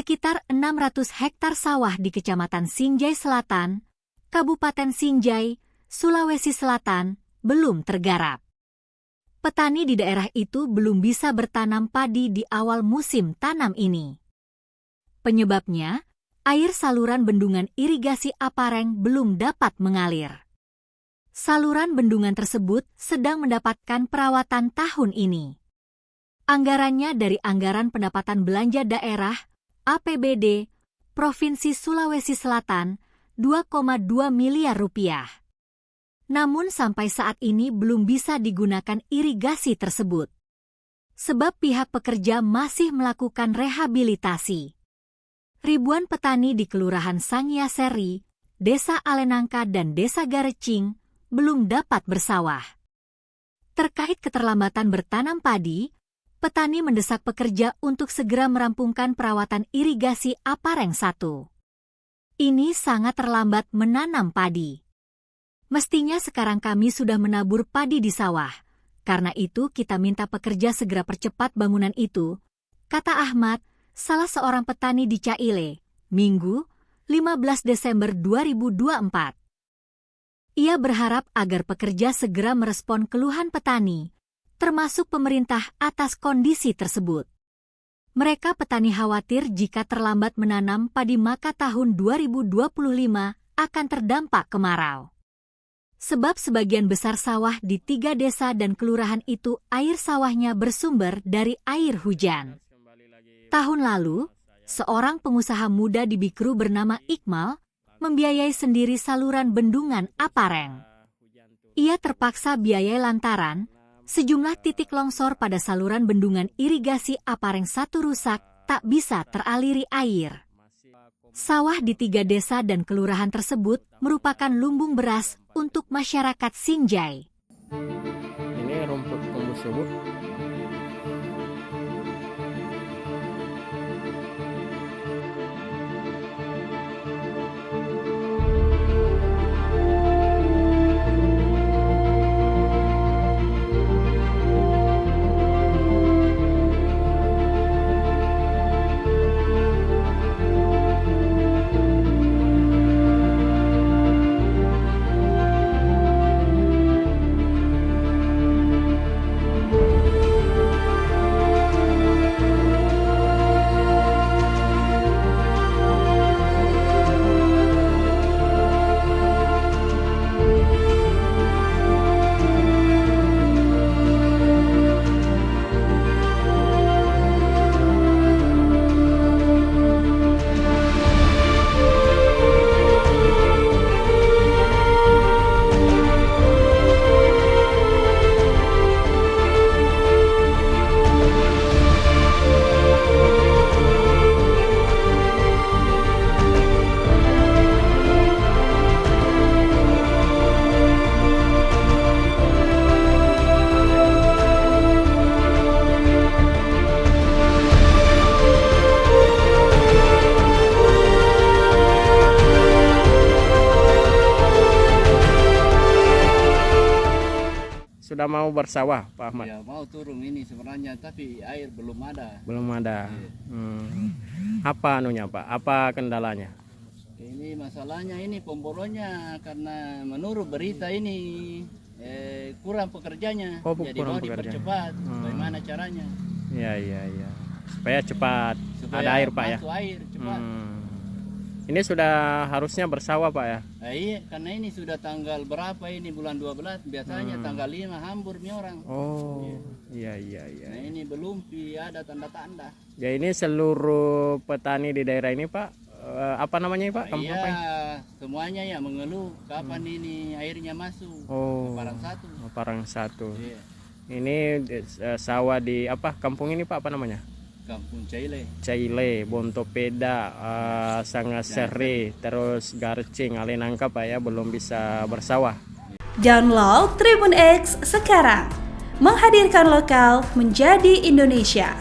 sekitar 600 hektar sawah di Kecamatan Sinjai Selatan, Kabupaten Sinjai, Sulawesi Selatan, belum tergarap. Petani di daerah itu belum bisa bertanam padi di awal musim tanam ini. Penyebabnya, air saluran bendungan irigasi Apareng belum dapat mengalir. Saluran bendungan tersebut sedang mendapatkan perawatan tahun ini. Anggarannya dari Anggaran Pendapatan Belanja Daerah (APBD) Provinsi Sulawesi Selatan, 2,2 miliar rupiah. Namun sampai saat ini belum bisa digunakan irigasi tersebut. Sebab pihak pekerja masih melakukan rehabilitasi. Ribuan petani di Kelurahan Sangia Seri, Desa Alenangka dan Desa Garecing belum dapat bersawah. Terkait keterlambatan bertanam padi, petani mendesak pekerja untuk segera merampungkan perawatan irigasi Apareng 1. Ini sangat terlambat menanam padi. Mestinya sekarang kami sudah menabur padi di sawah. Karena itu kita minta pekerja segera percepat bangunan itu, kata Ahmad, salah seorang petani di Caile, Minggu, 15 Desember 2024. Ia berharap agar pekerja segera merespon keluhan petani, termasuk pemerintah atas kondisi tersebut. Mereka petani khawatir jika terlambat menanam padi maka tahun 2025 akan terdampak kemarau. Sebab sebagian besar sawah di 3 desa dan kelurahan itu air sawahnya bersumber dari air hujan. Tahun lalu, seorang pengusaha muda di Bikru bernama Iqmal membiayai sendiri saluran bendungan Apareng. Ia terpaksa biayai lantaran sejumlah titik longsor pada saluran bendungan irigasi Apareng 1 rusak tak bisa teraliri air. Sawah di 3 desa dan kelurahan tersebut merupakan lumbung beras untuk masyarakat Sinjai. Ini rumput tumbuh subur. Sudah mau bersawah, Pak Ahmad? Ya, mau turun ini sebenarnya, tapi air belum ada. Belum ada. Iya. Apa anunya, Pak? Apa kendalanya? Ini masalahnya ini pemborongnya, karena menurut berita ini kurang pekerjanya. Jadi kurang mau pekerjanya. dipercepat. Bagaimana caranya? Iya. Supaya cepat Supaya ada air, Pak ya? masuk air cepat. Ini sudah harusnya bersawah, Pak ya? Iya, karena ini sudah tanggal berapa ini, bulan 12. Biasanya tanggal 5 hambur nih orang. Oh, iya. Nah ini belum ada tanda-tanda. Ya ini seluruh petani di daerah ini, Pak, apa namanya, Pak? Kampung Iya, apa ya? semuanya ya mengeluh kapan ini airnya masuk. Oh, Parang 1. Parang 1. Iya. Ini sawah di apa? Kampung ini, Pak, apa namanya? Kampung Caile. Caile, Bontopeda, Sangat Seri, terus Garecing, Alenangka, Pak ya, belum bisa bersawah. Download Tribun X sekarang, menghadirkan lokal menjadi Indonesia.